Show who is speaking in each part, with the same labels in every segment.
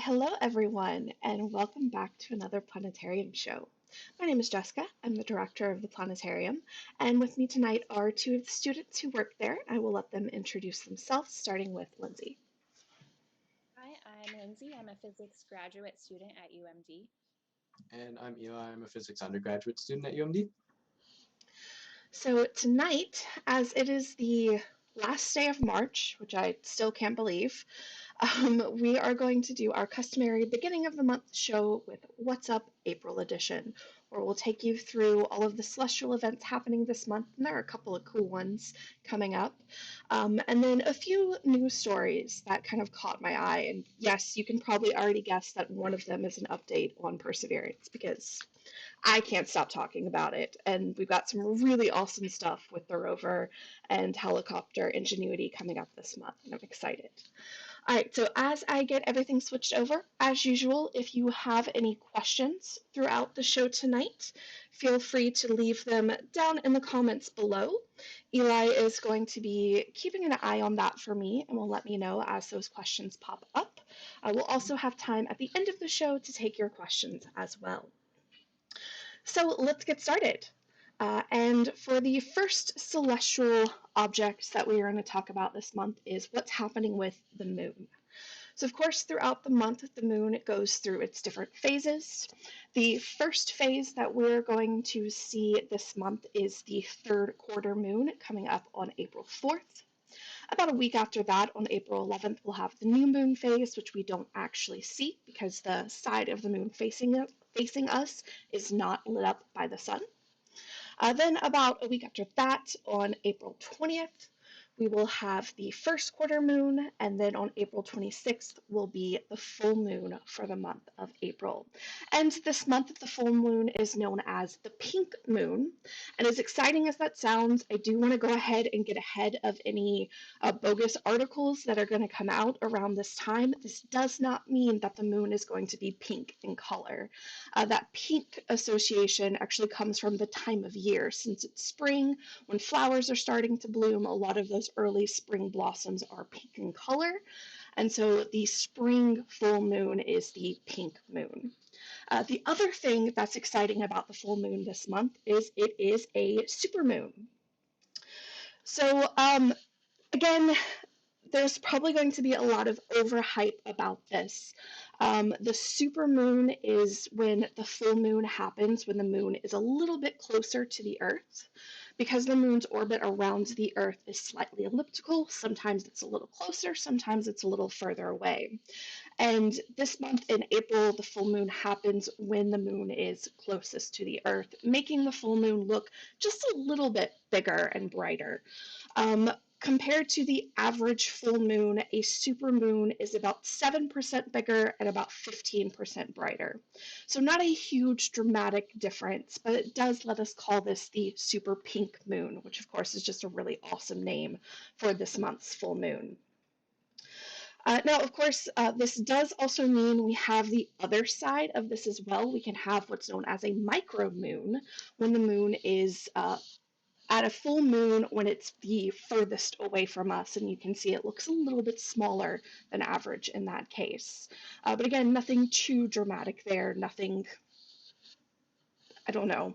Speaker 1: Hello, everyone, and welcome back to another planetarium show. My name is Jessica. I'm the director of the planetarium, and with me tonight are two of the students who work there. I will let them introduce themselves, starting with Lindsay.
Speaker 2: Hi, I'm Lindsay. I'm a physics graduate student at UMD.
Speaker 3: And I'm Eli. I'm a physics undergraduate student at UMD.
Speaker 1: So, tonight, as it is the last day of March, which I still can't believe, we are going to do our customary beginning of the month show with What's Up April edition, where we'll take you through all of the celestial events happening this month, and there are a couple of cool ones coming up, and then a few news stories that kind of caught my eye. And yes, you can probably already guess that one of them is an update on Perseverance, because I can't stop talking about it. And we've got some really awesome stuff with the rover and helicopter Ingenuity coming up this month, and I'm excited. All right, so as I get everything switched over, as usual, if you have any questions throughout the show tonight, feel free to leave them down in the comments below. Eli is going to be keeping an eye on that for me and will let me know as those questions pop up. We'll also have time at the end of the show to take your questions as well. So let's get started. And for the first celestial object that we are going to talk about this month is what's happening with the moon. So, of course, throughout the month, the moon goes through its different phases. The first phase that we're going to see this month is the third quarter moon coming up on April 4th. About a week after that, on April 11th, we'll have the new moon phase, which we don't actually see because the side of the moon facing us is not lit up by the sun. Then about a week after that, on April 20th, we will have the first quarter moon, and then on April 26th will be the full moon for the month of April. And this month, the full moon is known as the pink moon. And as exciting as that sounds, I do want to go ahead and get ahead of any bogus articles that are going to come out around this time. This does not mean that the moon is going to be pink in color. That pink association actually comes from the time of year. Since it's spring, when flowers are starting to bloom, a lot of those early spring blossoms are pink in color. And so the spring full moon is the pink moon. The other thing that's exciting about the full moon this month is it is a supermoon. So again, there's probably going to be a lot of overhype about this. The supermoon is when the full moon happens, when the moon is a little bit closer to the Earth. Because the moon's orbit around the Earth is slightly elliptical, sometimes it's a little closer, sometimes it's a little further away. And this month in April, the full moon happens when the moon is closest to the Earth, making the full moon look just a little bit bigger and brighter. Compared to the average full moon, a supermoon is about 7% bigger and about 15% brighter. So not a huge dramatic difference, but it does let us call this the super pink moon, which of course is just a really awesome name for this month's full moon. Now, of course, this does also mean we have the other side of this as well. We can have what's known as a micromoon when the moon is at a full moon when it's the furthest away from us, and you can see it looks a little bit smaller than average in that case. But again, nothing too dramatic there, nothing, I don't know.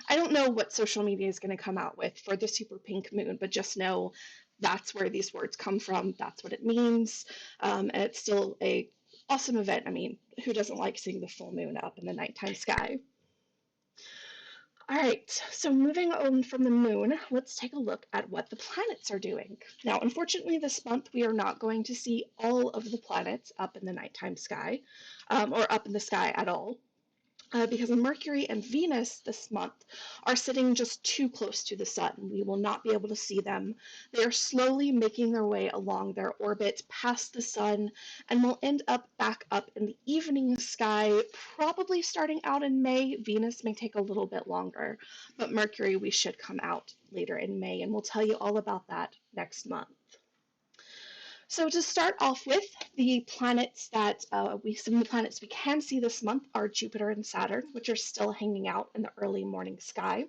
Speaker 1: I don't know what social media is going to come out with for the super pink moon, but just know that's where these words come from, that's what it means, and it's still a awesome event. I mean, who doesn't like seeing the full moon up in the nighttime sky? All right, so moving on from the moon, let's take a look at what the planets are doing. Now, unfortunately, this month we are not going to see all of the planets up in the nighttime sky, or up in the sky at all. Because Mercury and Venus this month are sitting just too close to the sun. We will not be able to see them. They are slowly making their way along their orbit past the sun and will end up back up in the evening sky, probably starting out in May. Venus may take a little bit longer, but Mercury we should come out later in May, and we'll tell you all about that next month. So to start off with, the planets that some of the planets we can see this month are Jupiter and Saturn, which are still hanging out in the early morning sky.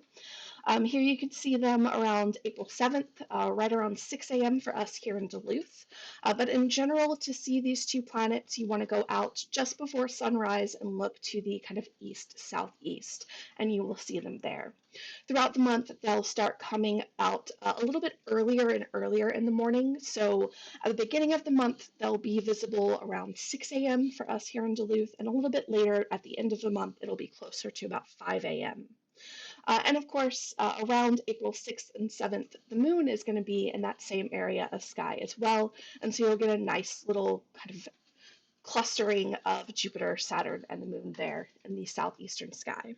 Speaker 1: Here you can see them around April 7th, right around 6 a.m. for us here in Duluth. But in general, to see these two planets, you want to go out just before sunrise and look to the kind of east-southeast, and you will see them there. Throughout the month, they'll start coming out a little bit earlier and earlier in the morning. So at the beginning of the month, they'll be visible around 6 a.m. for us here in Duluth, and a little bit later at the end of the month, it'll be closer to about 5 a.m. And of course, around April 6th and 7th, the moon is going to be in that same area of sky as well. And so you'll get a nice little kind of clustering of Jupiter, Saturn, and the moon there in the southeastern sky.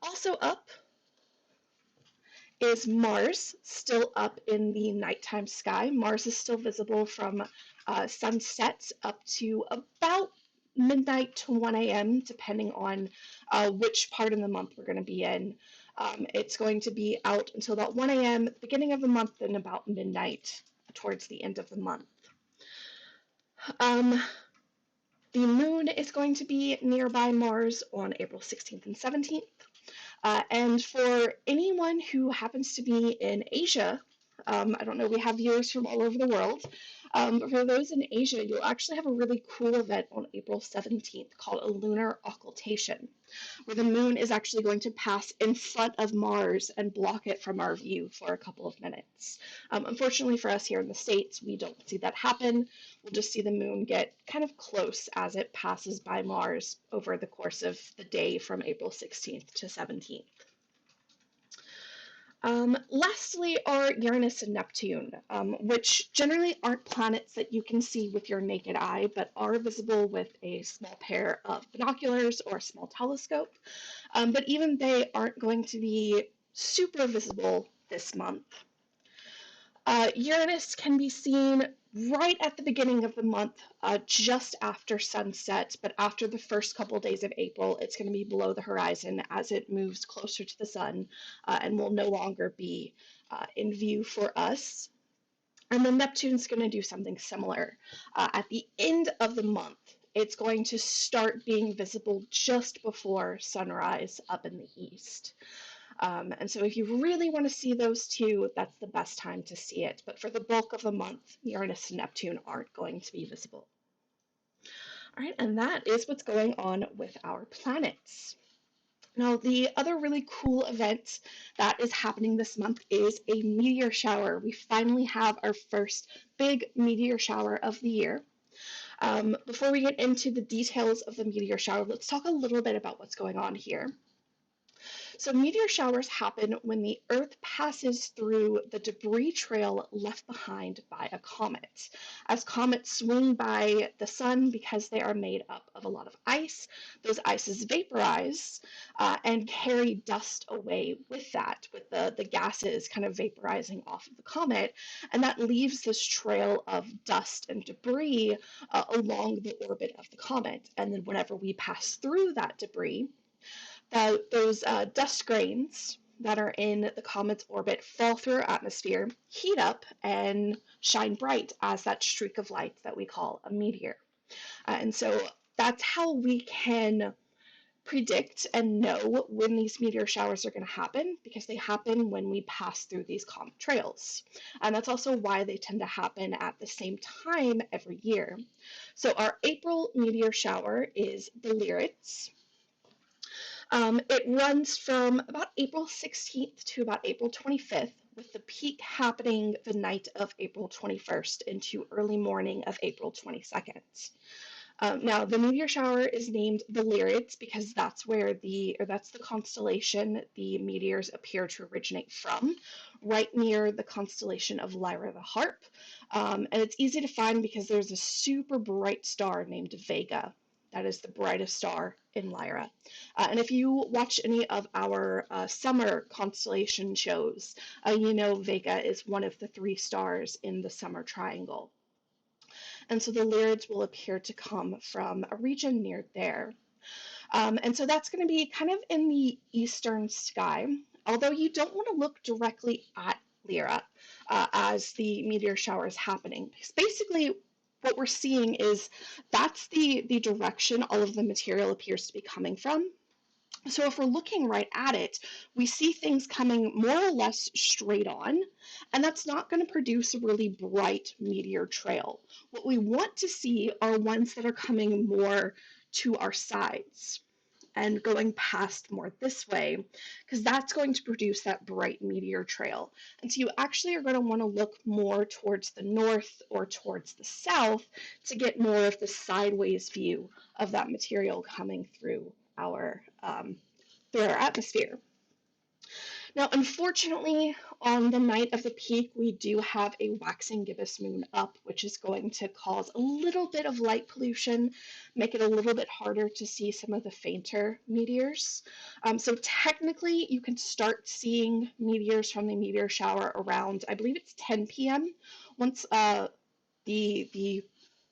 Speaker 1: Also up is Mars, still up in the nighttime sky. Mars is still visible from sunset up to about midnight to 1 a.m., depending on which part of the month we're going to be in. It's going to be out until about 1 a.m. at the beginning of the month and about midnight towards the end of the month. The moon is going to be nearby Mars on April 16th and 17th. And for anyone who happens to be in Asia, I don't know, we have viewers from all over the world. But for those in Asia, you'll actually have a really cool event on April 17th called a lunar occultation, where the moon is actually going to pass in front of Mars and block it from our view for a couple of minutes. Unfortunately for us here in the States, we don't see that happen. We'll just see the moon get kind of close as it passes by Mars over the course of the day from April 16th to 17th. Lastly are Uranus and Neptune, which generally aren't planets that you can see with your naked eye, but are visible with a small pair of binoculars or a small telescope. But even they aren't going to be super visible this month. Uranus can be seen right at the beginning of the month, just after sunset, but after the first couple days of April, it's going to be below the horizon as it moves closer to the sun and will no longer be in view for us. And then Neptune's going to do something similar. At the end of the month, it's going to start being visible just before sunrise up in the east. And so if you really want to see those two, that's the best time to see it. But for the bulk of the month, Uranus and Neptune aren't going to be visible. All right, and that is what's going on with our planets. Now, the other really cool event that is happening this month is a meteor shower. We finally have our first big meteor shower of the year. Before we get into the details of the meteor shower, let's talk a little bit about what's going on here. So meteor showers happen when the Earth passes through the debris trail left behind by a comet. As comets swing by the sun, because they are made up of a lot of ice, those ices vaporize and carry dust away with that, with the gases kind of vaporizing off of the comet, and that leaves this trail of dust and debris along the orbit of the comet. And then whenever we pass through that debris, those dust grains that are in the comet's orbit fall through our atmosphere, heat up, and shine bright as that streak of light that we call a meteor. And so that's how we can predict and know when these meteor showers are going to happen, because they happen when we pass through these comet trails. And that's also why they tend to happen at the same time every year. So our April meteor shower is the Lyrids. It runs from about April 16th to about April 25th, with the peak happening the night of April 21st into early morning of April 22nd. Now, the meteor shower is named the Lyrids because that's that's the constellation the meteors appear to originate from, right near the constellation of Lyra the Harp. And it's easy to find because there's a super bright star named Vega. That is the brightest star in Lyra. And if you watch any of our summer constellation shows, you know Vega is one of the 3 stars in the summer triangle. And so the Lyrids will appear to come from a region near there. And so that's going to be kind of in the eastern sky, although you don't want to look directly at Lyra as the meteor shower is happening. Because basically, what we're seeing is that's the direction all of the material appears to be coming from. So if we're looking right at it, we see things coming more or less straight on, and that's not going to produce a really bright meteor trail. What we want to see are ones that are coming more to our sides and going past more this way, because that's going to produce that bright meteor trail. And so you actually are going to want to look more towards the north or towards the south to get more of the sideways view of that material coming through our atmosphere. Now, unfortunately, on the night of the peak, we do have a waxing gibbous moon up, which is going to cause a little bit of light pollution, make it a little bit harder to see some of the fainter meteors. So technically, you can start seeing meteors from the meteor shower around, I believe it's 10 p.m. Once the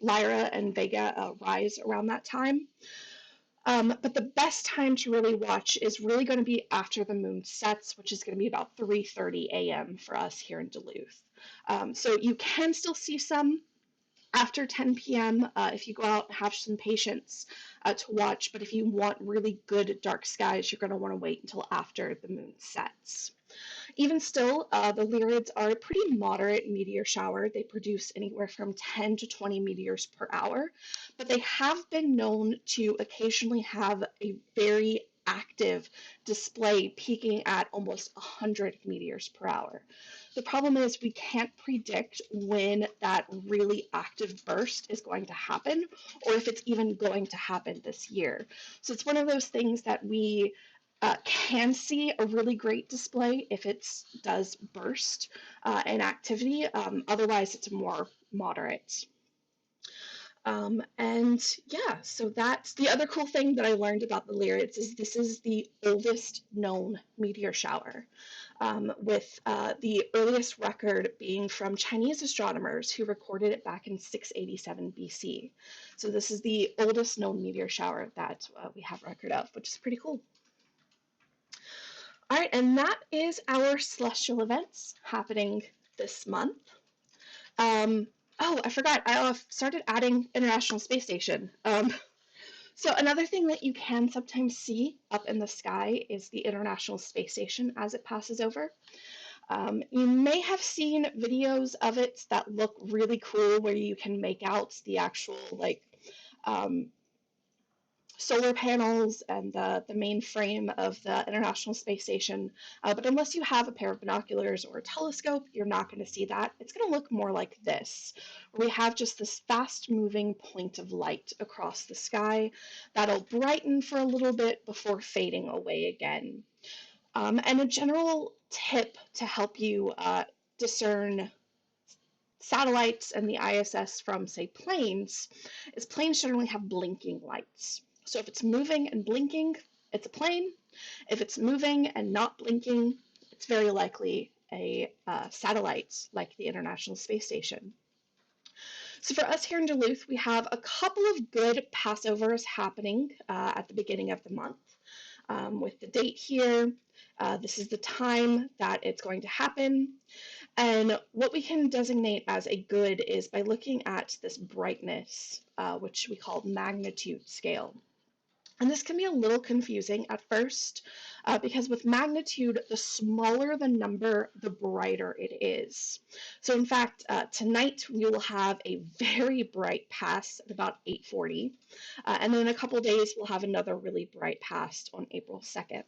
Speaker 1: Lyra and Vega rise around that time. But the best time to really watch is really going to be after the moon sets, which is going to be about 3:30 a.m. for us here in Duluth. So you can still see some after 10 p.m. If you go out and have some patience to watch, but if you want really good dark skies, you're going to want to wait until after the moon sets. Even still, the Lyrids are a pretty moderate meteor shower. They produce anywhere from 10 to 20 meteors per hour, but they have been known to occasionally have a very active display peaking at almost 100 meteors per hour. The problem is we can't predict when that really active burst is going to happen or if it's even going to happen this year. So it's one of those things that we can see a really great display if it does burst in activity. Otherwise, it's more moderate. And yeah, so that's the other cool thing that I learned about the Lyrids is this is the oldest known meteor shower, with the earliest record being from Chinese astronomers who recorded it back in 687 BC. So this is the oldest known meteor shower that we have record of, which is pretty cool. All right, and that is our celestial events happening this month. Oh, I forgot, I started adding International Space Station. So another thing that you can sometimes see up in the sky is the International Space Station as it passes over. You may have seen videos of it that look really cool where you can make out the actual solar panels and the main frame of the International Space Station. But unless you have a pair of binoculars or a telescope, you're not going to see that. It's going to look more like this, where we have just this fast-moving point of light across the sky that'll brighten for a little bit before fading away again. And a general tip to help you discern satellites and the ISS from, say, planes, is planes generally have blinking lights. So if it's moving and blinking, it's a plane. If it's moving and not blinking, it's very likely a satellite like the International Space Station. So for us here in Duluth, we have a couple of good Passovers happening at the beginning of the month. With the date here, this is the time that it's going to happen. And what we can designate as a good is by looking at this brightness, which we call magnitude scale. And this can be a little confusing at first, because with magnitude, the smaller the number, the brighter it is. So in fact, tonight we will have a very bright past at about 8:40, and then in a couple days we'll have another really bright past on April 2nd.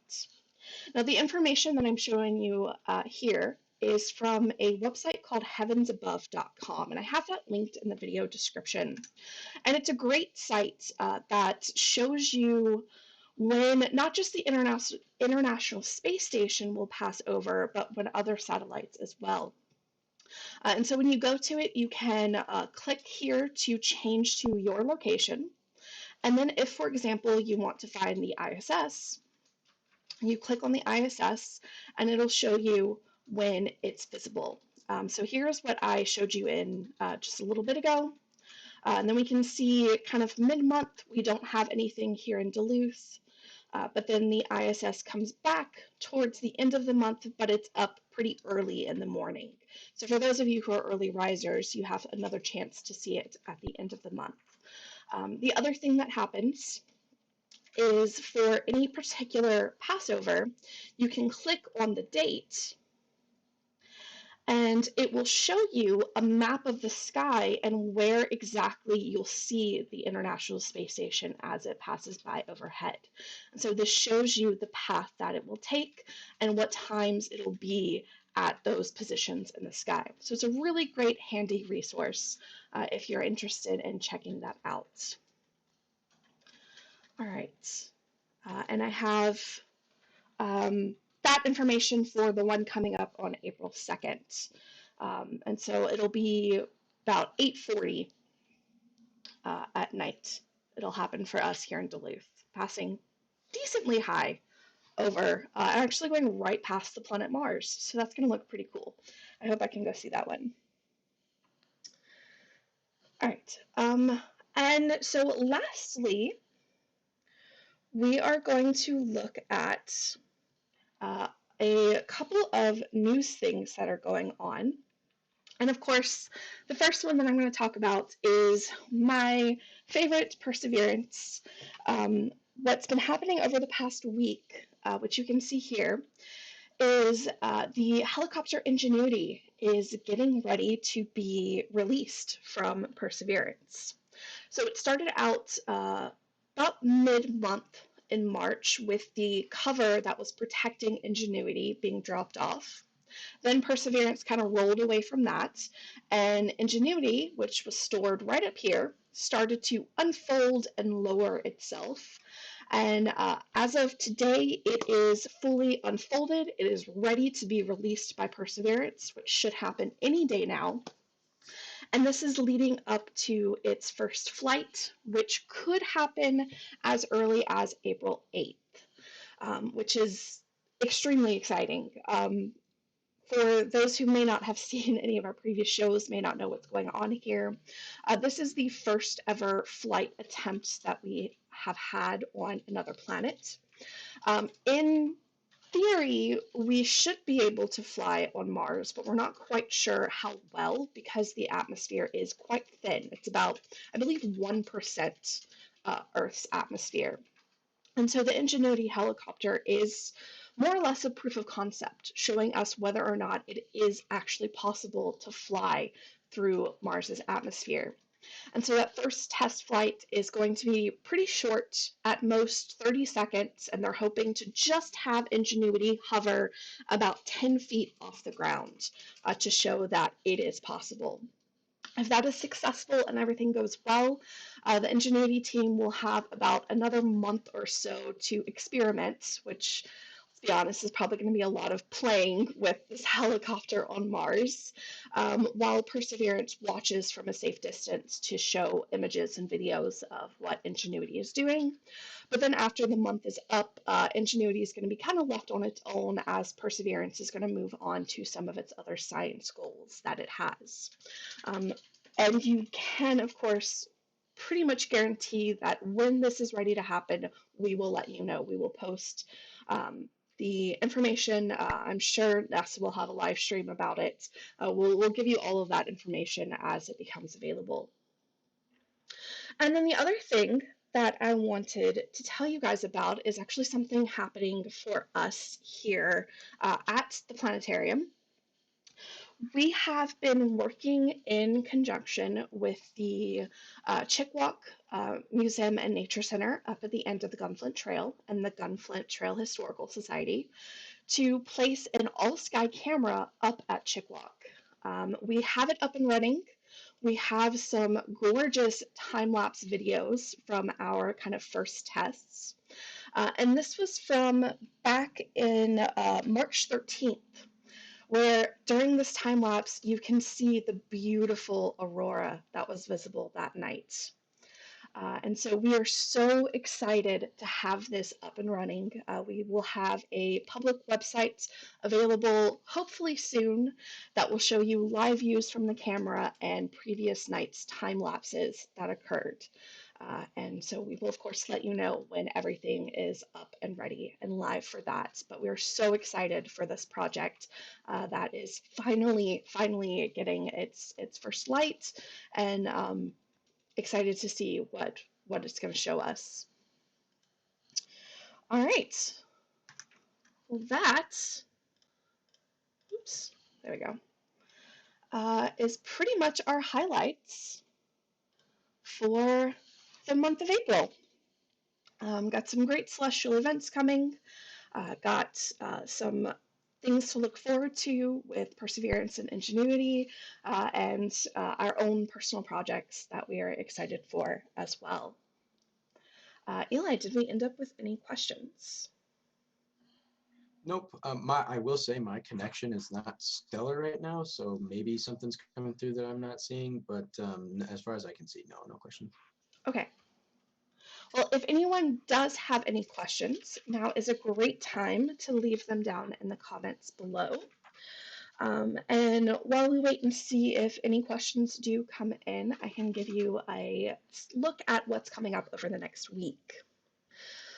Speaker 1: Now the information that I'm showing you here is from a website called heavensabove.com, and I have that linked in the video description. And it's a great site that shows you when not just the International Space Station will pass over, but when other satellites as well. And so when you go to it, you can click here to change to your location. And then if, for example, you want to find the ISS, you click on the ISS and it'll show you when it's visible. So here's what I showed you in just a little bit ago. And then we can see kind of mid-month, we don't have anything here in Duluth, but then the ISS comes back towards the end of the month, but it's up pretty early in the morning. So for those of you who are early risers, you have another chance to see it at the end of the month. The other thing that happens is for any particular Passover, you can click on the date and it will show you a map of the sky and where exactly you'll see the International Space Station as it passes by overhead. And so this shows you the path that it will take and what times it'll be at those positions in the sky. So it's a really great handy resource if you're interested in checking that out. All right, and I have that information for the one coming up on April 2nd. And so it'll be about 8:40 at night. It'll happen for us here in Duluth, passing decently high over, actually going right past the planet Mars. So that's going to look pretty cool. I hope I can go see that one. All right. And so lastly, we are going to look at a couple of news things that are going on. And of course, the first one that I'm going to talk about is my favorite, Perseverance. What's been happening over the past week, which you can see here, is the helicopter Ingenuity is getting ready to be released from Perseverance. So it started out about mid-month in March with the cover that was protecting Ingenuity being dropped off. Then Perseverance kind of rolled away from that, and Ingenuity, which was stored right up here, started to unfold and lower itself. And as of today, it is fully unfolded. It is ready to be released by Perseverance, which should happen any day now. And this is leading up to its first flight, which could happen as early as April 8th, which is extremely exciting. For those who may not have seen any of our previous shows, may not know what's going on here, this is the first ever flight attempt that we have had on another planet. In theory, we should be able to fly on Mars, but we're not quite sure how well because the atmosphere is quite thin. It's about, I believe, 1% Earth's atmosphere. And so the Ingenuity helicopter is more or less a proof of concept, showing us whether or not it is actually possible to fly through Mars's atmosphere. And so that first test flight is going to be pretty short, at most 30 seconds, and they're hoping to just have Ingenuity hover about 10 feet off the ground to show that it is possible. If that is successful and everything goes well, the Ingenuity team will have about another month or so to experiment, which, let's be honest, is probably going to be a lot of playing with this helicopter on Mars, while Perseverance watches from a safe distance to show images and videos of what Ingenuity is doing. But then after the month is up, Ingenuity is going to be kind of left on its own as Perseverance is going to move on to some of its other science goals that it has. And you can, of course, pretty much guarantee that when this is ready to happen, we will let you know. We will post the information. I'm sure NASA will have a live stream about it. We'll give you all of that information as it becomes available. And then the other thing that I wanted to tell you guys about is actually something happening for us here at the planetarium. We have been working in conjunction with the Chickawauk Museum and Nature Center up at the end of the Gunflint Trail and the Gunflint Trail Historical Society to place an AllSky camera up at Chickawauk. We have it up and running. We have some gorgeous time-lapse videos from our kind of first tests. And this was from back in March 13th. Where during this time lapse, you can see the beautiful aurora that was visible that night. And so we are so excited to have this up and running. We will have a public website available hopefully soon that will show you live views from the camera and previous night's time lapses that occurred. And so we will, of course, let you know when everything is up and ready and live for that. But we're so excited for this project that is finally getting its first light, and excited to see what it's going to show us. All right. Well, that, oops, there we go, is pretty much our highlights for the month of April. Got some great celestial events coming. Got some things to look forward to with perseverance and ingenuity, and our own personal projects that we are excited for as well. Eli, did we end up with any questions?
Speaker 3: Nope. I will say my connection is not stellar right now, so maybe something's coming through that I'm not seeing. But as far as I can see, no question.
Speaker 1: Okay. Well, if anyone does have any questions, now is a great time to leave them down in the comments below. And while we wait and see if any questions do come in, I can give you a look at what's coming up over the next week.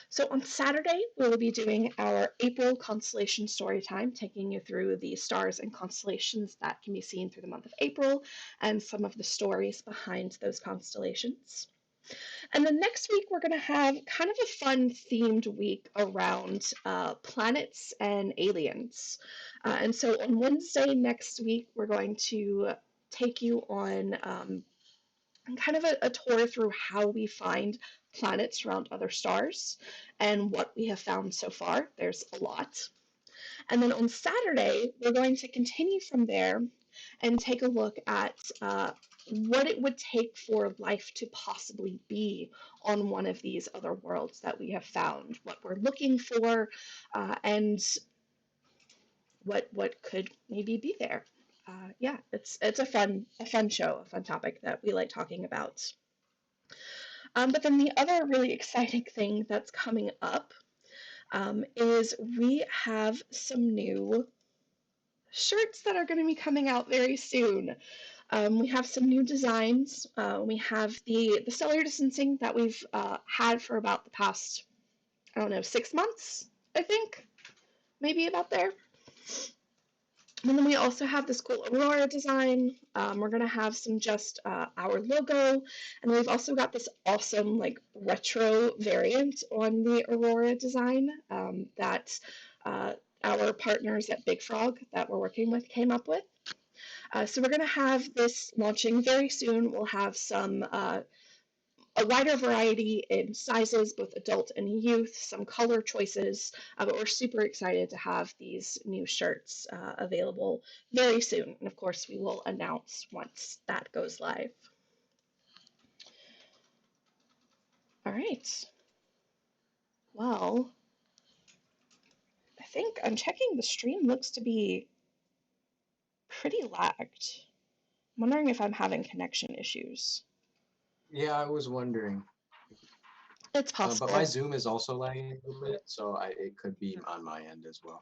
Speaker 1: So on Saturday, we will be doing our April constellation story time, taking you through the stars and constellations that can be seen through the month of April and some of the stories behind those constellations. And then next week, we're going to have kind of a fun themed week around planets and aliens. And so on Wednesday next week, we're going to take you on kind of a tour through how we find planets around other stars and what we have found so far. There's a lot. And then on Saturday, we're going to continue from there and take a look at what it would take for life to possibly be on one of these other worlds that we have found, what we're looking for, and what could maybe be there. Yeah, it's a fun show, a fun topic that we like talking about. But then the other really exciting thing that's coming up is we have some new shirts that are going to be coming out very soon. We have some new designs. We have the cellular distancing that we've had for about the past, I don't know, 6 months, I think, maybe about there. And then we also have this cool Aurora design. We're going to have some just our logo. And we've also got this awesome like retro variant on the Aurora design that our partners at Big Frog that we're working with came up with. So we're going to have this launching very soon. We'll have some a wider variety in sizes, both adult and youth, some color choices, but we're super excited to have these new shirts available very soon. And of course, we will announce once that goes live. All right. Well, I think I'm checking the stream looks to be pretty lagged. I'm wondering if I'm having connection issues.
Speaker 3: Yeah, I was wondering.
Speaker 1: It's
Speaker 3: But
Speaker 1: possible.
Speaker 3: my Zoom is also lagging a little bit, so it could be on my end as well.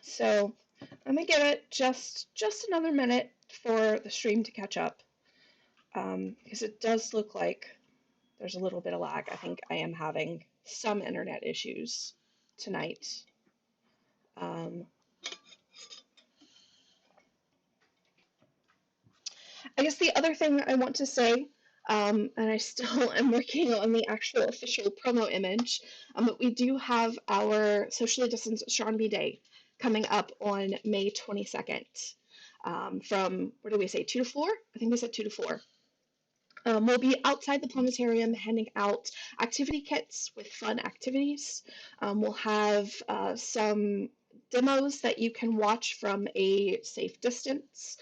Speaker 1: So I'm gonna give it just another minute for the stream to catch up, because it does look like there's a little bit of lag. I think I am having some internet issues tonight. I guess the other thing I want to say, and I still am working on the actual official promo image, but we do have our Socially Distanced Astronomy Day coming up on May 22nd. From, what did we say, 2 to 4? I think we said 2 to 4. We'll be outside the planetarium handing out activity kits with fun activities. We'll have some demos that you can watch from a safe distance,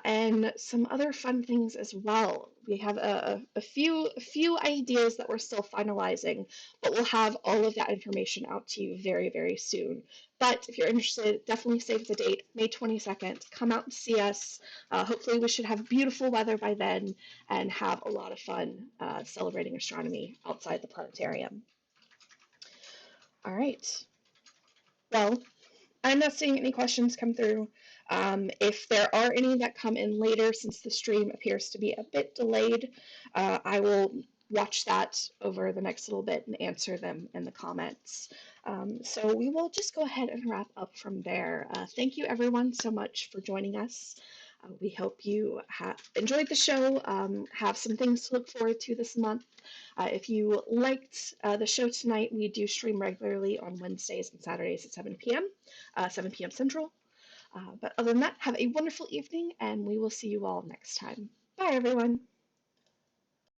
Speaker 1: and some other fun things as well. We have a few ideas that we're still finalizing, but we'll have all of that information out to you very, very soon. But if you're interested, definitely save the date, May 22nd. Come out and see us. Hopefully we should have beautiful weather by then and have a lot of fun celebrating astronomy outside the planetarium. All right. Well, I'm not seeing any questions come through. If there are any that come in later, since the stream appears to be a bit delayed, I will watch that over the next little bit and answer them in the comments. So we will just go ahead and wrap up from there. Thank you everyone so much for joining us. We hope you enjoyed the show, have some things to look forward to this month. If you liked the show tonight, we do stream regularly on Wednesdays and Saturdays at 7 p.m., 7 p.m. Central. But other than that, have a wonderful evening, and we will see you all next time. Bye, everyone.